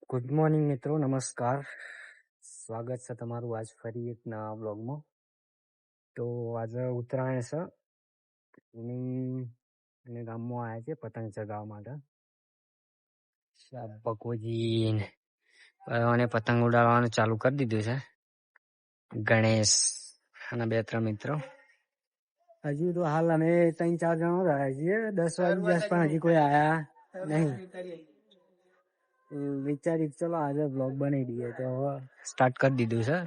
Good morning મિત્રો, નમસ્કાર. સ્વાગત છે તમારું આજ ફરી એક નવા બ્લોગમાં. તો આજે ઉત્તરાયણ છે અને ગામમાં આવ્યા છે પતંગ ચગાવવા માટે. ભગવજી અને પતંગ ઉડાડવાનું ચાલુ કરી દીધું છે. ગણેશ અને 2-3 મિત્રો. હજી તો હાલ અમે 3-4 જણા રહ્યા છીએ. 10 વાગ્યા પણ હજી કોઈ આયા નહીં. વિચારી ચલો આજે બ્લોગ બનાવી દઈએ, તો સ્ટાર્ટ કરી દીધું છે.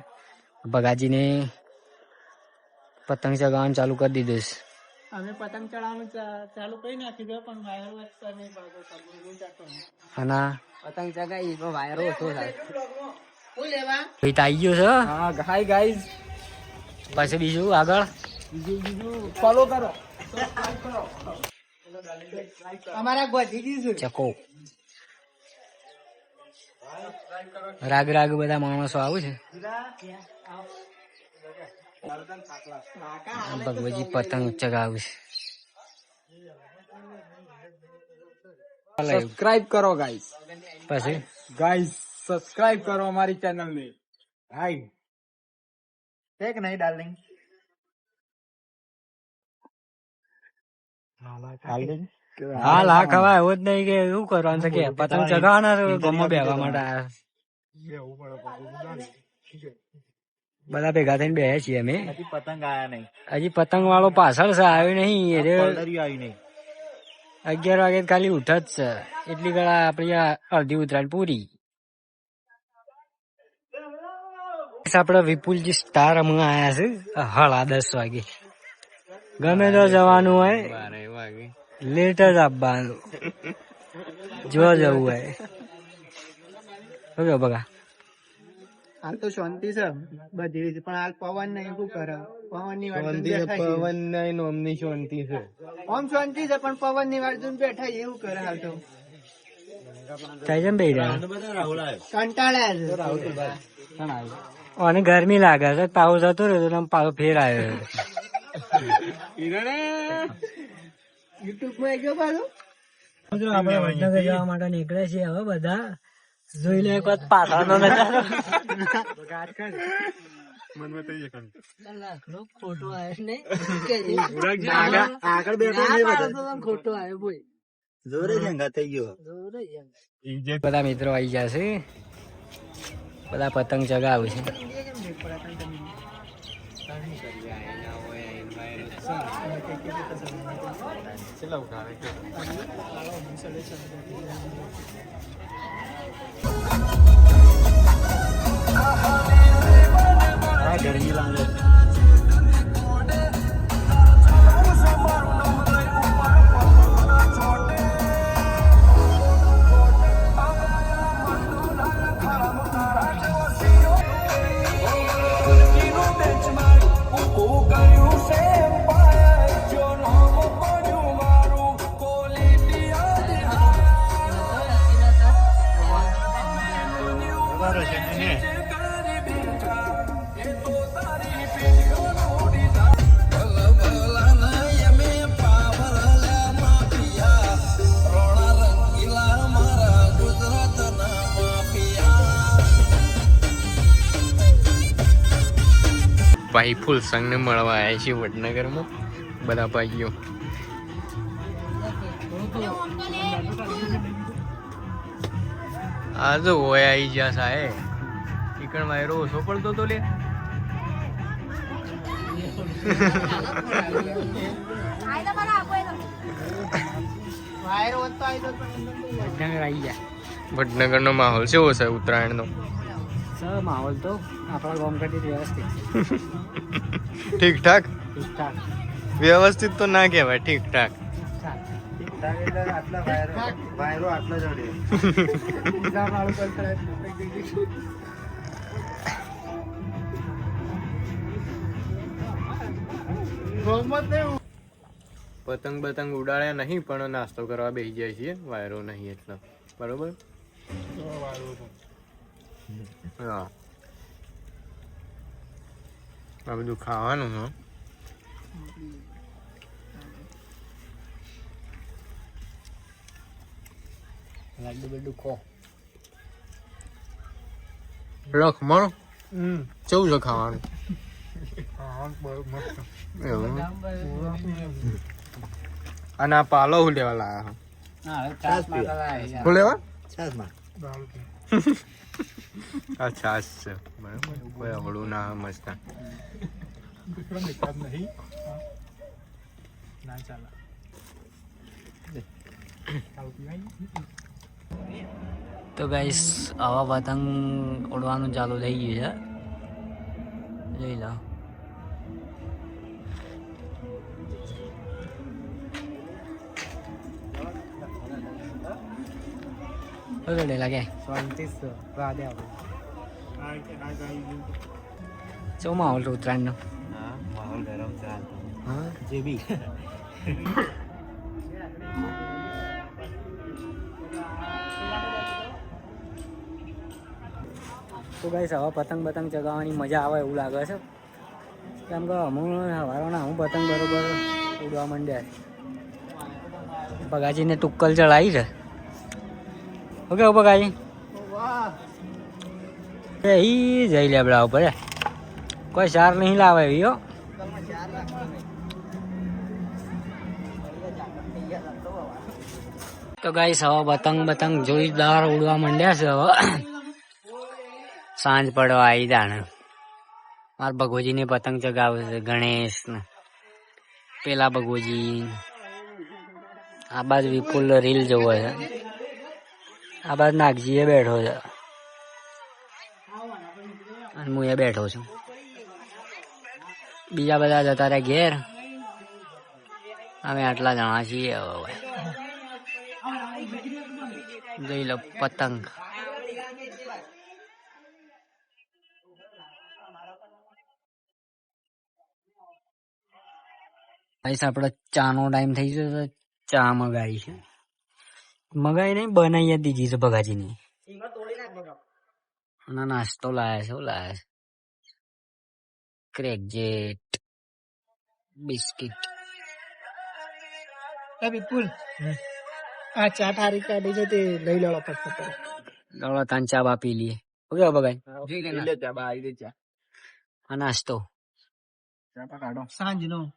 બગાજીને પતંગ ચગાવવાનું ચાલુ કરી દીધું છે. અમે પતંગ ચડાવવાનું ચાલુ કરી નાખ્યું પણ વાયરો અને પતંગ ચગાવી તો વાયરો ઓછો થાય. આવી ગયો છે. હા હાય ગાઈઝ, પછી બીજું આગળ બીજું ફોલો કરો. અમારા ગોધીજી ચકો રાગ બધા માણસો આવું છે. ભગવજી પતંગ ચગાવું છે. સબસ્ક્રાઇબ કરો ગાઈઝ. પછી ગાઈઝ સબસ્ક્રાઇબ કરો અમારી ચેનલ ને. હાય એક નહીં ડાર્લિંગ. હાલ હા ખવાય એવું જ નહીં કે શું કરવાનું છે કે પતંગ ચગાવવાના ગમમાં બેહવા માટે બધા ભેગા થઈને બેહ્યા છીએ અમે. પતંગ આયા નહીં, હજી પતંગ વાળો પાછળ છે, આવ્યો નહીં. આવ્યું નહીં. 11 વાગે ખાલી ઉઠ જ છે. એટલી કળા આપડી અડધી ઉત્તરાયણ પૂરી. આપડે વિપુલજી સ્ટાર હમણાં આયા છે 10:30 વાગે. ગમે તો જવાનું હોય, લેટ જ આપવાનું જો જવું હોય. શું બગા હાલ તો શાંતિ છે બધી રીતે, પણ હાલ પવન નહીં. શું કરે પવન ની વાત? પવન નોમની શાંતિ છે. ઓમ શાંતિ છે પણ પવન ની વાત બેઠા એવું કરે. હાલ તો કંટાળ્યા છે. અને ગરમી લાગે છે. પાવ જતો રહ્યો તો પાવ ફેર આવ્યો. યુટ્યુબ માં ગયો પાછો. આપડે વડનગર જવા માટે નીકળે છે હવે બધા. જોઈ લે એક વાત પાછળનો નજારો. ખોટો આવ્યો નહીં, આગળ બેઠો ખોટો આવ્યો બોય. બધા મિત્રો આવી જશે. બધા પતંગ ચગાવે છે. ગરમી લાગે. ભાઈ ફૂલ સંઘને મળવા આવ્યા છે વડનગરમાં બધા ભાઈઓ. આ જો હોય આવી ગયા સાહેબ. ચિકન વાયરો ઓછો પડતો તો લે. વડનગર આવી ગયા. વડનગર નો માહોલ કેવો છે ઉત્તરાયણ નો? માહોલ તો આપણા ગામ કરતી વ્યવસ્થિત. ઠીક ઠાક. વ્યવસ્થિત તો ના કહેવાય, ઠીક ઠાક. પતંગ બતંગ ઉડાડ્યા નહીં પણ નાસ્તો કરવા બેસી જાય છીએ. વાયરો નહીં એટલે બરોબર. હા આ બધું ખાવાનું છે. લાડુ બડુ ખો. લખમણ હમ કેવું છે ખાવાનું હા બહુ મસ્ત એવું અને આ પાલો હું લેવા લાયા હું લેવા આ છાસ છે બરાબર કોઈ અવળું ના મસ્ત વિક્રમ એકાદ નહીં ના ચાલે તો ગાઈસ આવા પતંગ ઉડવાનું ચાલુ થઈ ગયું છે જોઈ લો બગડે લાગે શું માહોલ છે ઉત્તરાયણનો માહોલ ગરમ ચાલ હા જે બી તો ગાઈસ હવે પતંગ ચગાવવાની મજા આવે એવું લાગે છે કેમ કે હું સવારના હું પતંગ બરોબર ઉડવા માંડ્યા પગાજીને તુક્કલ ચડાવી છે ઓકે પગાજી એ જઈ લેબડા ઉપર કોઈ સાર નહીં લાવે એવી હો તો ગાઈસ હવે પતંગ જોરદાર ઉડવા માંડ્યા છે હવે સાંજ પડવા આવી જાણે મારા ભગવજીને પતંગ ચગાવે છે ગણેશ ને પેલા ભગવજી આ બાજુ વિપુલ રીલ જોવે છે આ બાજુ નાગજી એ બેઠો છે અને હું એ બેઠો છું બીજા બધા જતા રહ્યા ઘેર અમે આટલા જણા છીએ હવે જોઈ લો પતંગ આપણે ચાનો ટાઈમ થઈ ગયો તો ચા મગાઈ છે મગાઈ નહીં બનાવી દીધી છે ભગાજીની અને નાસ્તો લાયા છે શું લાયા છે ક્રેક જેટ બિસ્કિટ વિપુલ આ ચા તારી કાઢી છે તે લઈ લેવા પડશે દોડો તાન ચા બા પી લઈએ ઓકે ભગાઈ ચા આ નાસ્તો કાઢો સાંજ નો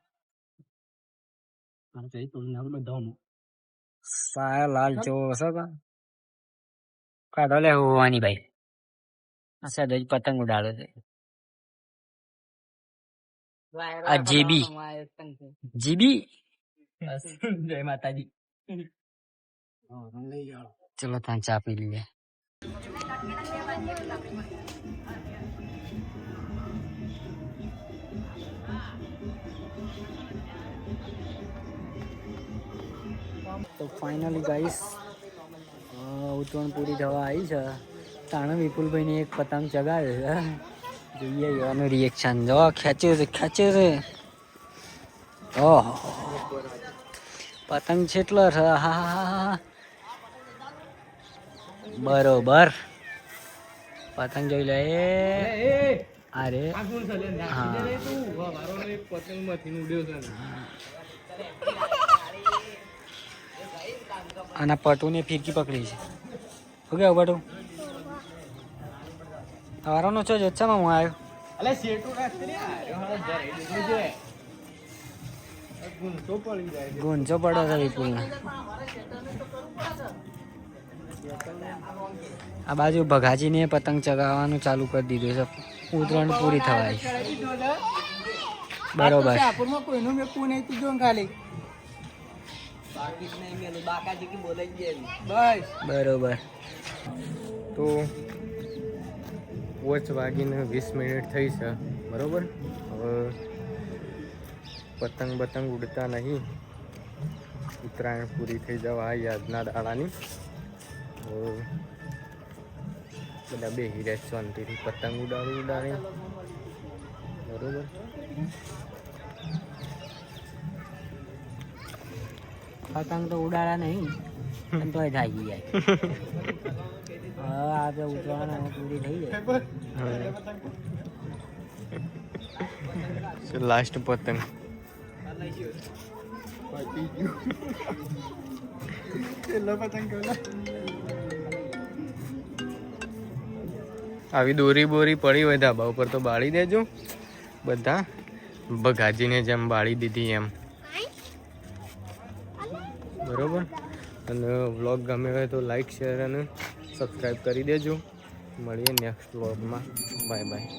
સાયા લાલ ચોવો છે કાઢો લે હોવાની ભાઈ આ સાદો જ પતંગ ઉડાડે છે આ જીબી જય માતાજી ચલો ત્યાં ચા પી લઈએ તો ફાઇનલી ગાઈસ ઉત્તરાયણ પૂરી થવા આવી છે તાણે વિપુલભાઈને એક પતંગ ચગાવે છે જોઈએ એવાનું રિએક્શન જો ખેંચે છે ઓહો પતંગ છેટલો છે હા બરોબર પતંગ જોઈ લે અરે હા અને પટુને ફિરકી પકડી છે ઓકે પટુ હવારનો છો જચ્છામાં હું આવ્યો અલે શેટુ રાખતી ગુંજો પડ્યો છે વિપુલને આ બાજુ ભગાજીને પતંગ ચગાવવાનું ચાલુ કરી દીધું છે ઉત્તરાયણ પૂરી થવાય બરોબર કોઈનું મેં કોઈ નહીં તું જો ખાલી બરોબર તો વોચ વાગીને 20 મિનિટ થઈ છે બરોબર હવે પતંગ ઉડતા નહીં ઉત્તરાયણ પૂરી થઈ જવા યાદના દાડાની બધા બેસી રહ્યા શાંતિથી પતંગ ઉડાડી બરોબર પતંગ તો ઉડાડા નહીં પણ તોય થાકી જાય હવે આજે ઉતરાયણ પૂરી થઈ જાય લાસ્ટ પતંગ આવી દોરી બોરી પડી હોય ધાબા ઉપર તો બાળી દેજો બધા, ભગાજીને જેમ બાળી દીધી એમ, બરોબર. અને વ્લોગ ગમે હોય તો લાઈક શેર અને સબસ્ક્રાઈબ કરી દેજો. મળીએ નેક્સ્ટ વ્લોગમાં. Bye bye.